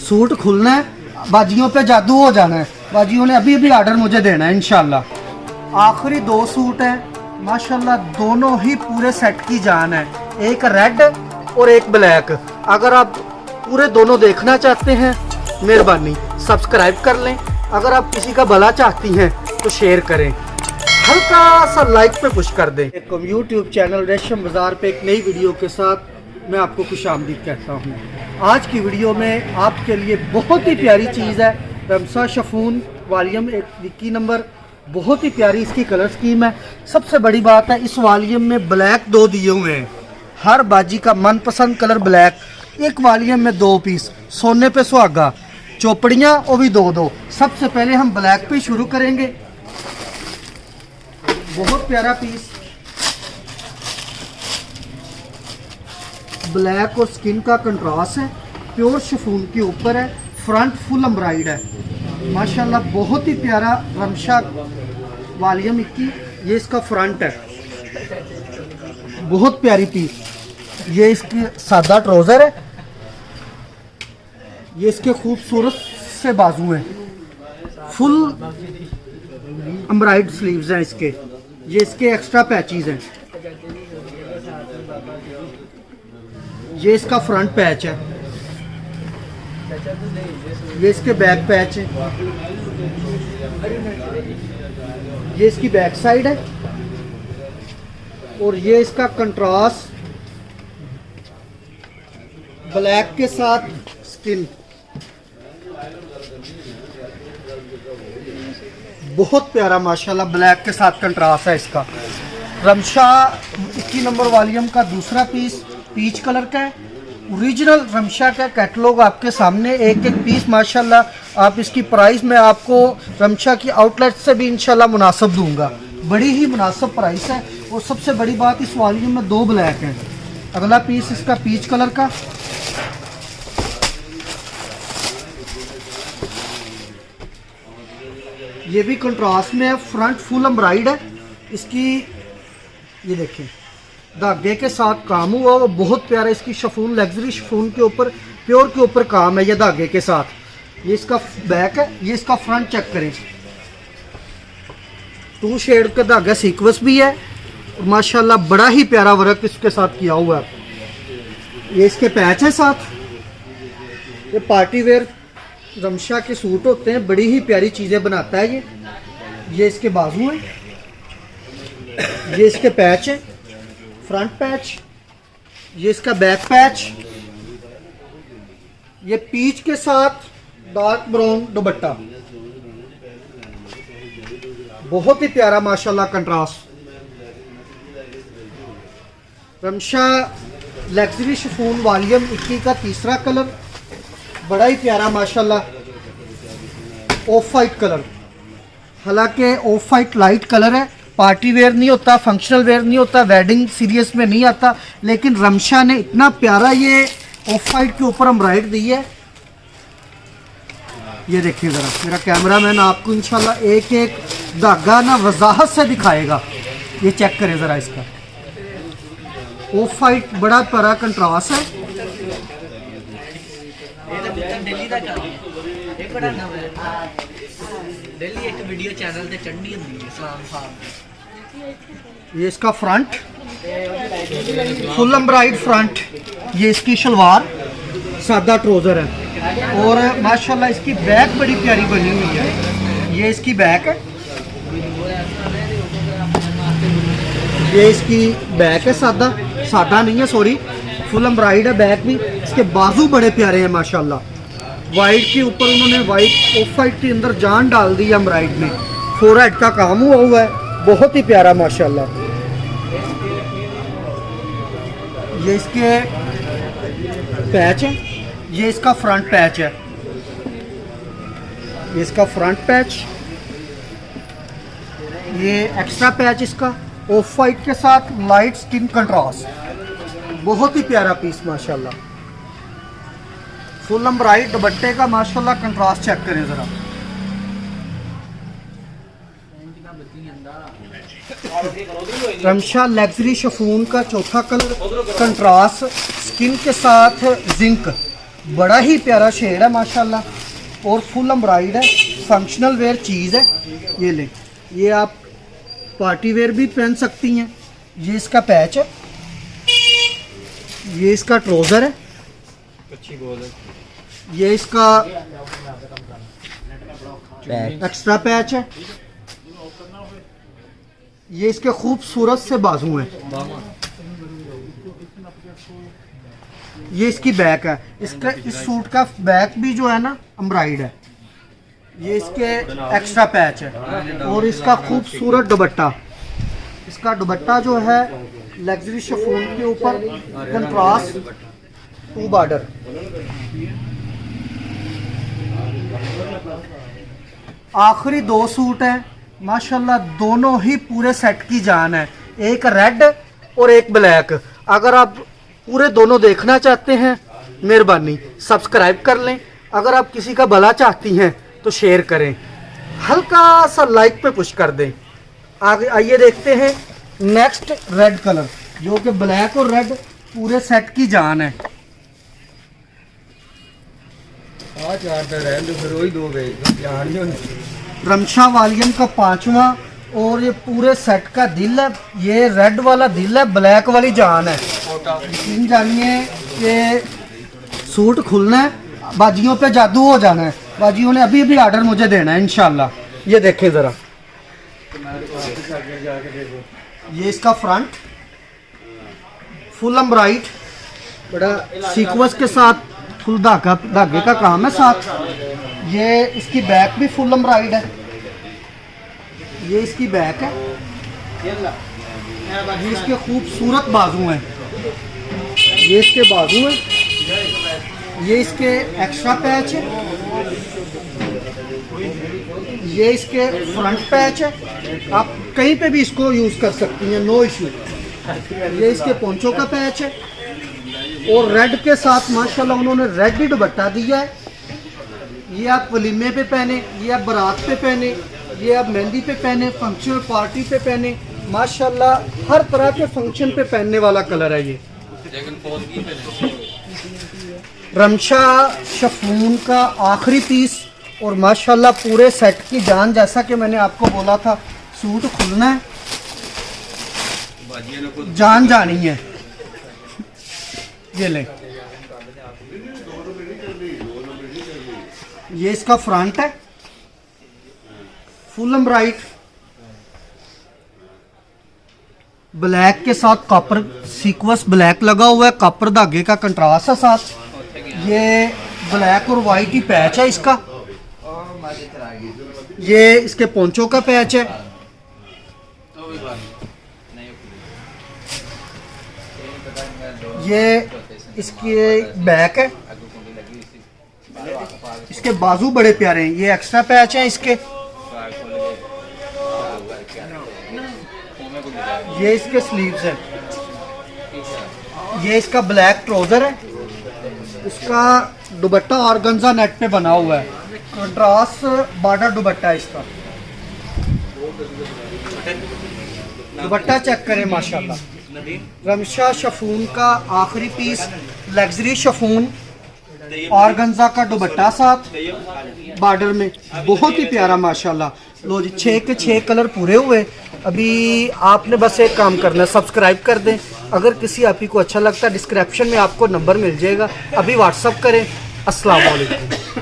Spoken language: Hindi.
सूट खुलना है, बाजियों पे जादू हो जाना है। बाजियों ने अभी अभी ऑर्डर मुझे देना है इंशाल्लाह। आखिरी 2 सूट हैं माशाल्लाह, दोनों ही पूरे सेट की जान है, एक रेड और एक ब्लैक। अगर आप पूरे दोनों देखना चाहते हैं मेहरबानी सब्सक्राइब कर लें, अगर आप किसी का भला चाहती हैं तो शेयर करें, हल्का सा लाइक पे पुश कर दें। यूट्यूब चैनल रेशम बाज़ार पे एक नई वीडियो के साथ मैं आपको खुशामदीद कहता हूँ। आज की वीडियो में आपके लिए बहुत ही प्यारी चीज़ है, रमशा शिफॉन वॉल्यूम 21 नंबर। बहुत ही प्यारी इसकी कलर स्कीम है। सबसे बड़ी बात है इस वॉल्यूम में ब्लैक 2 दिए हुए हैं, हर बाजी का मनपसंद कलर ब्लैक। एक वॉल्यूम में 2 पीस, सोने पे सुहागा, चौपड़ियाँ वो भी 2-2। सबसे पहले हम ब्लैक पे शुरू करेंगे। बहुत प्यारा पीस, ब्लैक और स्किन का कंट्रास्ट है, प्योर शिफॉन के ऊपर है, फ्रंट फुल एम्ब्रॉयड है माशाल्लाह। बहुत ही प्यारा रमशा वॉल्यूम 21, ये इसका फ्रंट है। बहुत प्यारी पीस। ये इसकी सादा ट्राउज़र है, ये इसके खूबसूरत से बाजू हैं, फुल एम्ब्रॉयड स्लीव्स हैं इसके। ये इसके एक्स्ट्रा पैचेस हैं। ये इसका फ्रंट पैच है, ये इसके बैक पैच है, ये इसकी बैक साइड है और ये इसका कंट्रास्ट ब्लैक के साथ स्किन। बहुत प्यारा माशाल्लाह ब्लैक के साथ कंट्रास्ट है इसका। रमशा 21 नंबर वॉल्यूम का दूसरा पीस पीच कलर का है, ओरिजिनल रमशा का कैटलॉग आपके सामने, एक एक पीस माशाल्लाह। आप इसकी प्राइस मैं आपको रमशा की आउटलेट से भी इंशाल्लाह मुनासिब दूंगा, बड़ी ही मुनासिब प्राइस है। और सबसे बड़ी बात इस वॉल्यूम में 2 ब्लैक हैं। अगला पीस इसका पीच कलर का, ये भी कंट्रास्ट में है, फ्रंट फुल एम्ब्रॉयड है इसकी। ये देखें धागे के साथ काम हुआ, वो बहुत प्यारा। इसकी शिफॉन लग्जरी शिफॉन के ऊपर प्योर के ऊपर काम है ये धागे के साथ। ये इसका बैक है, ये इसका फ्रंट चेक करें, 2 शेड का धागा सीक्वेंस भी है और माशाल्लाह बड़ा ही प्यारा वर्क इसके साथ किया हुआ है। ये इसके पैच है साथ। ये पार्टी वेयर रमशा के सूट होते हैं, बड़ी ही प्यारी चीज़ें बनाता है ये इसके बाजू हैं, ये इसके पैच है, फ्रंट पैच, ये इसका बैक पैच। ये पीच के साथ डार्क ब्राउन दुपट्टा, बहुत ही प्यारा माशाल्लाह contrast. Ramsha luxury chiffon volume 21 का तीसरा कलर, बड़ा ही प्यारा माशाल्लाह ऑफ वाइट कलर। हालांकि ऑफ वाइट लाइट कलर है, पार्टी वेयर नहीं होता, फंक्शनल वेयर नहीं होता, वेडिंग सीरियस में नहीं आता, लेकिन रमशा ने इतना प्यारा ये ऑफ वाइट के ऊपर एम्ब्रॉयड दी है। ये देखिए ज़रा, मेरा कैमरामैन आपको इंशाल्लाह एक एक धागा ना वजाहत से दिखाएगा। ये चेक करें ज़रा, इसका ऑफ वाइट बड़ा प्यारा कंट्रास्ट है। ये इसका फ्रंट फुल एम्ब्रॉयड फ्रंट, ये इसकी शलवार, सादा ट्राउजर है और माशाल्लाह इसकी बैक बड़ी प्यारी बनी हुई है। ये इसकी बैक है, ये इसकी बैक है, सादा नहीं है सॉरी, फुल एम्ब्रॉयड है बैक भी। इसके बाजू बड़े प्यारे हैं माशाल्लाह। वाइट के ऊपर उन्होंने वाइट ऑफ वाइट के अंदर जान डाल दी है एम्ब्रॉयड में, फोरहेड का काम हुआ है, बहुत ही प्यारा माशाल्लाह। ये इसके पैच है, ये इसका फ्रंट पैच है, ये इसका फ्रंट पैच, ये एक्स्ट्रा पैच इसका ऑफ वाइट के साथ लाइट स्किन कंट्रास्ट। बहुत ही प्यारा पीस माशाल्लाह। फुल एम्ब्रॉयड दुपट्टे का माशाल्लाह कंट्रास्ट चेक करें ज़रा। रमशा लग्जरी शिफॉन का चौथा कलर कंट्रास्ट स्किन के साथ जिंक, बड़ा ही प्यारा शेड है माशाल्लाह, और फुल एम्ब्रॉयड है, फंक्शनल वेयर चीज़ है। ये ले, ये आप पार्टी वेयर भी पहन सकती हैं। ये इसका पैच है, ये इसका ट्राउज़र है, ये इसका एक्स्ट्रा पैच है, ये इसके खूबसूरत से बाजू हैं, ये इसकी बैक है। इसका इस सूट का बैक भी जो है ना एम्ब्रॉयड है। ये इसके एक्स्ट्रा पैच है, और इसका खूबसूरत दुपट्टा। इसका दुपट्टा जो है लग्जरी शिफॉन के ऊपर कंट्रास्ट टू बॉर्डर। आखिरी 2 सूट हैं माशाल्लाह, दोनों ही पूरे सेट की जान है। एक रेड और एक ब्लैक। अगर आप पूरे दोनों देखना चाहते हैं, मेहरबानी सब्सक्राइब कर लें। अगर आप किसी का भला चाहती हैं तो शेयर करें, हल्का सा लाइक पे पुश कर दें। आगे आइए देखते हैं नेक्स्ट रेड कलर, जो कि ब्लैक और रेड पूरे सेट की जान है। रमशा वालियम का 5वां, और ये पूरे सेट का दिल है। ये रेड वाला दिल है, ब्लैक वाली जान है। यकीन जानिए कि सूट खुलना है, बाजियों पे जादू हो जाना है। बाजियों ने अभी अभी ऑर्डर मुझे देना है इंशाल्लाह। ये देखें ज़रा, ये इसका फ्रंट फुल एम्ब्रॉयड, बड़ा सीक्वेंस के साथ फुल धागे का काम है साथ। ये इसकी बैक भी फुल एम्ब्रॉयड है, ये इसकी बैक है। ये इसके खूबसूरत बाजू हैं, ये इसके बाजू हैं, ये इसके एक्स्ट्रा पैच है, ये इसके फ्रंट पैच है। आप कहीं पे भी इसको यूज़ कर सकती हैं, नो इशू। ये इसके पोंचो का पैच है, और रेड के साथ माशाल्लाह उन्होंने रेड ही दुपट्टा दिया है। ये आप वलीमे पे पहने, ये आप बारात पे पहने, ये आप मेहंदी पे पहने, फंक्शनल पार्टी पे पहने, माशाल्लाह हर तरह के फंक्शन पे पहनने वाला कलर है ये। रमशा शिफॉन का आखिरी पीस, और माशाल्लाह पूरे सेट की जान। जैसा कि मैंने आपको बोला था, सूट खुलना है, जान जानी है। ये ले, ये इसका फ्रंट है फुल एम्ब्रॉयड, ब्लैक के साथ कॉपर सीक्वेंस ब्लैक लगा हुआ है, कॉपर धागे का कंट्रास्ट है साथ। ये ब्लैक और वाइट ही पैच है इसका। ये इसके पोंचो का पैच है। ये इसकी बैक है, इसके बाजू बड़े प्यारे हैं। ये एक्स्ट्रा पैच है इसके। ये इसके स्लीव्स हैं। ये इसका ब्लैक ट्राउजर है। इसका दुपट्टा ऑर्गेन्जा नेट पे बना हुआ है, कंट्रास्ट बॉर्डर दुपट्टा है इसका। दुपट्टा चेक करें माशाल्लाह। रमशा शिफॉन का आखिरी पीस, लग्जरी शिफॉन, ऑर्गेन्जा का दुपट्टा साथ बॉर्डर में, बहुत ही प्यारा माशाल्लाह। लो जी, 6 के 6 कलर पूरे हुए। अभी आपने बस एक काम करना है, सब्सक्राइब कर दें। अगर किसी आप ही को अच्छा लगता है, डिस्क्रिप्शन में आपको नंबर मिल जाएगा, अभी व्हाट्सअप करें। अस्सलाम वालेकुम।